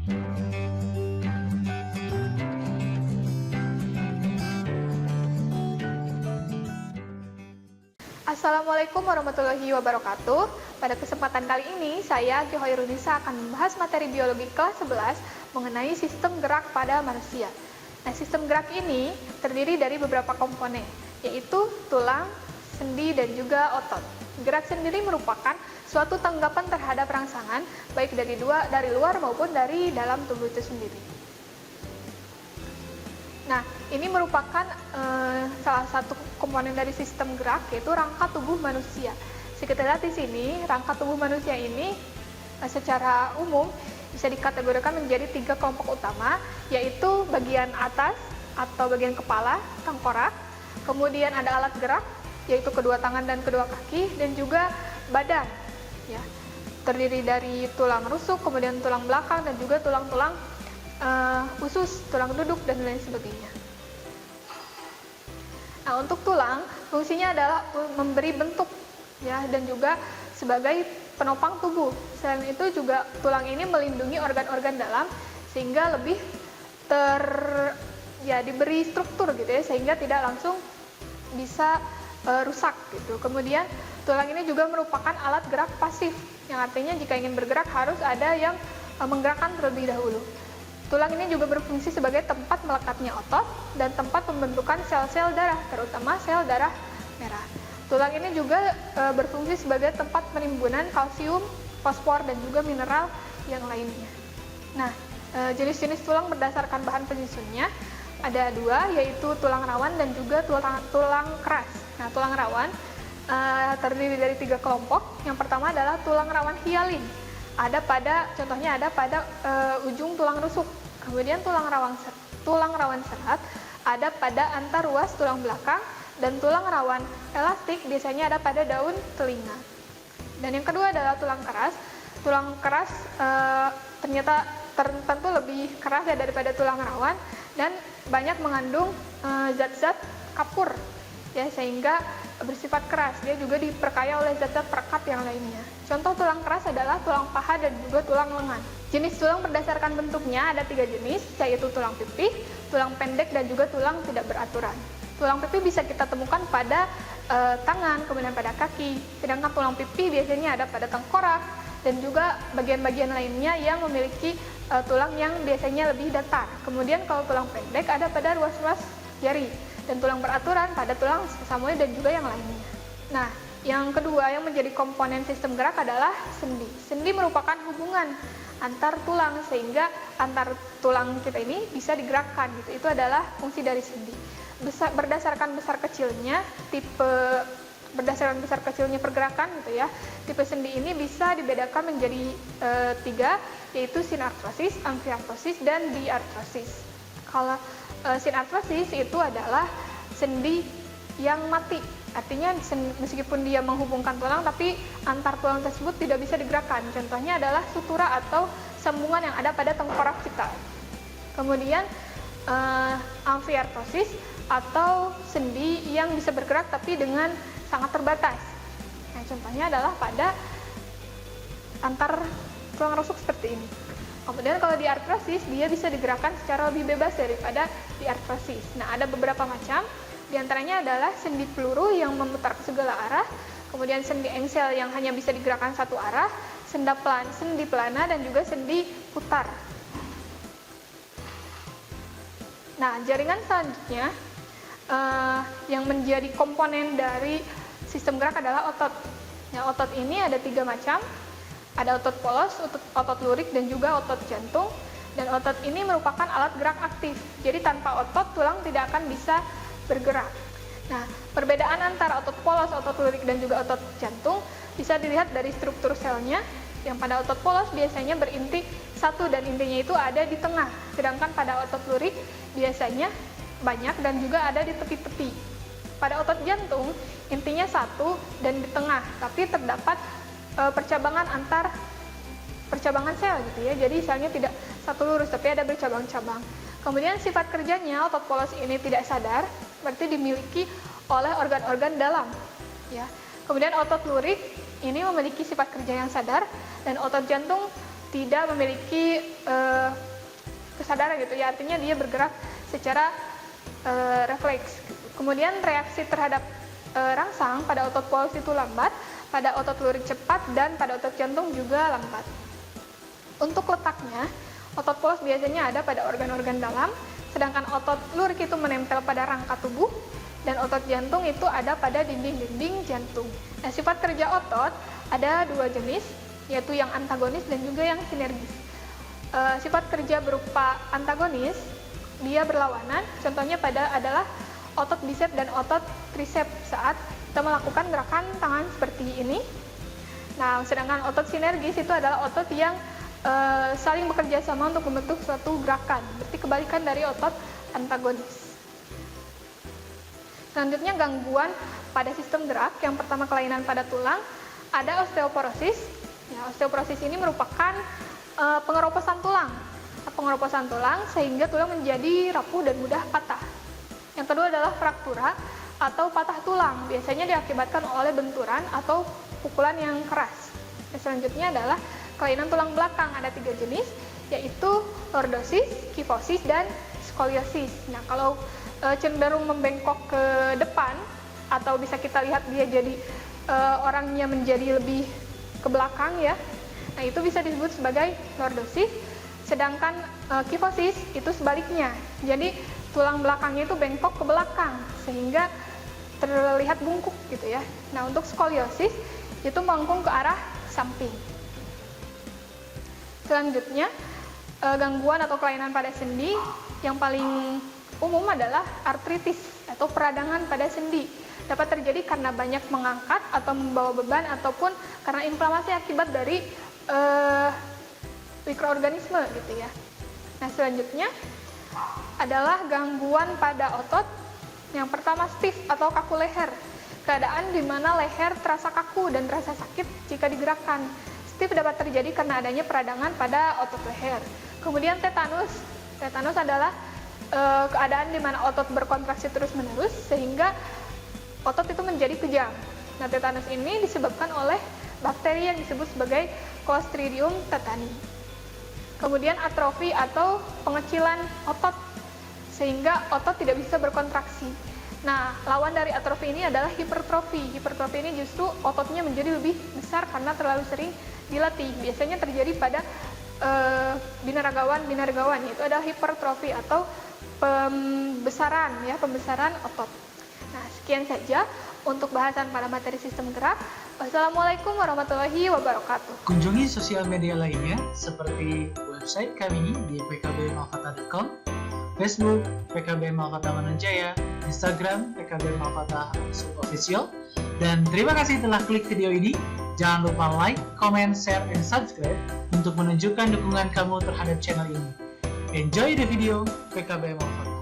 Assalamualaikum warahmatullahi wabarakatuh. Pada kesempatan kali ini, saya Ki Hoirunisa akan membahas materi biologi kelas 11 mengenai sistem gerak pada manusia. Nah, sistem gerak ini terdiri dari beberapa komponen, yaitu tulang, sendi, dan juga otot. Gerak sendiri merupakan suatu tanggapan terhadap rangsangan, baik dari luar maupun dari dalam tubuh itu sendiri. Nah, ini merupakan salah satu komponen dari sistem gerak, yaitu rangka tubuh manusia. Kita lihat di sini, rangka tubuh manusia ini secara umum bisa dikategorikan menjadi 3 kelompok utama, yaitu bagian atas atau bagian kepala, tengkorak, kemudian ada alat gerak, yaitu kedua tangan dan kedua kaki, dan juga badan, ya, terdiri dari tulang rusuk, kemudian tulang belakang, dan juga tulang-tulang usus, tulang duduk, dan lain sebagainya. Nah, untuk tulang, fungsinya adalah memberi bentuk, ya, dan juga sebagai penopang tubuh. Selain itu juga tulang ini melindungi organ-organ dalam sehingga lebih diberi struktur gitu ya, sehingga tidak langsung bisa rusak gitu. Kemudian tulang ini juga merupakan alat gerak pasif, yang artinya jika ingin bergerak harus ada yang menggerakkan terlebih dahulu. Tulang ini juga berfungsi sebagai tempat melekatnya otot dan tempat pembentukan sel-sel darah, terutama sel darah merah. Tulang ini juga berfungsi sebagai tempat penimbunan kalsium, fosfor, dan juga mineral yang lainnya. Nah, jenis-jenis tulang berdasarkan bahan penyusunnya ada 2, yaitu tulang rawan dan juga tulang keras. Nah, tulang rawan terdiri dari 3 kelompok. Yang pertama adalah tulang rawan hialin. Contohnya ada pada ujung tulang rusuk. Kemudian tulang rawan serat ada pada antar ruas tulang belakang, dan tulang rawan elastik biasanya ada pada daun telinga. Dan yang kedua adalah tulang keras. Tulang keras ternyata tentu lebih keras ya daripada tulang rawan dan banyak mengandung zat-zat kapur, ya, sehingga bersifat keras. Dia juga diperkaya oleh zat-zat perekat yang lainnya. Contoh tulang keras adalah tulang paha dan juga tulang lengan. Jenis tulang berdasarkan bentuknya ada 3 jenis, yaitu tulang pipih, tulang pendek, dan juga tulang tidak beraturan. Tulang pipih bisa kita temukan pada tangan, kemudian pada kaki. Sedangkan tulang pipih biasanya ada pada tengkorak dan juga bagian-bagian lainnya yang memiliki tulang yang biasanya lebih datar. Kemudian kalau tulang pendek ada pada ruas-ruas jari, dan tulang beraturan pada tulang samoid dan juga yang lainnya. Nah, yang kedua yang menjadi komponen sistem gerak adalah sendi. Sendi merupakan hubungan antar tulang sehingga antar tulang kita ini bisa digerakkan gitu. Itu adalah fungsi dari sendi. Berdasarkan besar kecilnya pergerakan gitu ya. Tipe sendi ini bisa dibedakan menjadi 3, yaitu sinartrosis, amfiartrosis, dan diartrosis. Kalau sinartrosis itu adalah sendi yang mati, artinya meskipun dia menghubungkan tulang tapi antar tulang tersebut tidak bisa digerakkan. Contohnya adalah sutura atau sambungan yang ada pada tengkorak kita. Kemudian amfiartrosis atau sendi yang bisa bergerak tapi dengan sangat terbatas. Nah, contohnya adalah pada antar tulang rusuk seperti ini. Kemudian kalau diartrosis, dia bisa digerakkan secara lebih bebas daripada diartrosis. Nah, ada beberapa macam, diantaranya adalah sendi peluru yang memutar ke segala arah, kemudian sendi engsel yang hanya bisa digerakkan satu arah, sendi pelana, dan juga sendi putar. Nah, jaringan selanjutnya yang menjadi komponen dari sistem gerak adalah otot. Nah, otot ini ada 3 macam. Ada otot polos, otot lurik, dan juga otot jantung. Dan otot ini merupakan alat gerak aktif. Jadi tanpa otot, tulang tidak akan bisa bergerak. Nah, perbedaan antara otot polos, otot lurik, dan juga otot jantung bisa dilihat dari struktur selnya. Yang pada otot polos biasanya berinti 1 dan intinya itu ada di tengah. Sedangkan pada otot lurik biasanya banyak dan juga ada di tepi-tepi. Pada otot jantung, intinya 1 dan di tengah, tapi terdapat percabangan sel gitu ya. Jadi selnya tidak satu lurus tapi ada bercabang-cabang. Kemudian sifat kerjanya otot polos ini tidak sadar, berarti dimiliki oleh organ-organ dalam ya. Kemudian otot lurik ini memiliki sifat kerja yang sadar dan otot jantung tidak memiliki sadar gitu ya, artinya dia bergerak secara refleks. Kemudian reaksi terhadap rangsang pada otot polos itu lambat, pada otot lurik cepat, dan pada otot jantung juga lambat. Untuk letaknya, otot polos biasanya ada pada organ-organ dalam, sedangkan otot lurik itu menempel pada rangka tubuh, dan otot jantung itu ada pada dinding-dinding jantung. Nah, sifat kerja otot ada dua jenis, yaitu yang antagonis dan juga yang sinergis. Sifat kerja berupa antagonis, dia berlawanan, contohnya adalah otot bisep dan otot trisep saat kita melakukan gerakan tangan seperti ini. Nah, sedangkan otot sinergis itu adalah otot yang saling bekerja sama untuk membentuk suatu gerakan, berarti kebalikan dari otot antagonis. Selanjutnya gangguan pada sistem gerak. Yang pertama kelainan pada tulang, ada osteoporosis. Ya, osteoporosis ini merupakan pengeroposan tulang. Pengeroposan tulang sehingga tulang menjadi rapuh dan mudah patah. Yang kedua adalah fraktura atau patah tulang, biasanya diakibatkan oleh benturan atau pukulan yang keras. Dan selanjutnya adalah kelainan tulang belakang, ada 3 jenis, yaitu lordosis, kifosis, dan skoliosis. Nah, kalau cenderung membengkok ke depan, atau bisa kita lihat dia jadi orangnya menjadi lebih ke belakang ya, nah itu bisa disebut sebagai lordosis. Sedangkan kifosis itu sebaliknya, jadi tulang belakangnya itu bengkok ke belakang sehingga terlihat bungkuk gitu ya. Nah, untuk skoliosis itu melengkung ke arah samping. Selanjutnya, gangguan atau kelainan pada sendi yang paling umum adalah artritis atau peradangan pada sendi. Dapat terjadi karena banyak mengangkat atau membawa beban ataupun karena inflamasi akibat dari mikroorganisme gitu ya. Nah, selanjutnya adalah gangguan pada otot. Yang pertama, stiff atau kaku leher. Keadaan di mana leher terasa kaku dan terasa sakit jika digerakkan. Stiff dapat terjadi karena adanya peradangan pada otot leher. Kemudian tetanus. Tetanus adalah keadaan di mana otot berkontraksi terus-menerus sehingga otot itu menjadi kejang. Nah, tetanus ini disebabkan oleh bakteri yang disebut sebagai Clostridium tetani. Kemudian atrofi atau pengecilan otot sehingga otot tidak bisa berkontraksi. Nah, lawan dari atrofi ini adalah hipertrofi. Hipertrofi ini justru ototnya menjadi lebih besar karena terlalu sering dilatih. Biasanya terjadi pada binaragawan, yaitu adalah hipertrofi atau pembesaran otot. Nah, sekian saja untuk bahasan pada materi sistem gerak. Wassalamualaikum warahmatullahi wabarakatuh. Kunjungi sosial media lainnya seperti website kami di pkbmalkata.com, Facebook PKB Malkata Mananjaya, Instagram PKB Malkata _official. Dan terima kasih telah klik video ini. Jangan lupa like, comment, share, and subscribe untuk menunjukkan dukungan kamu terhadap channel ini. Enjoy the video, PKB Malkata.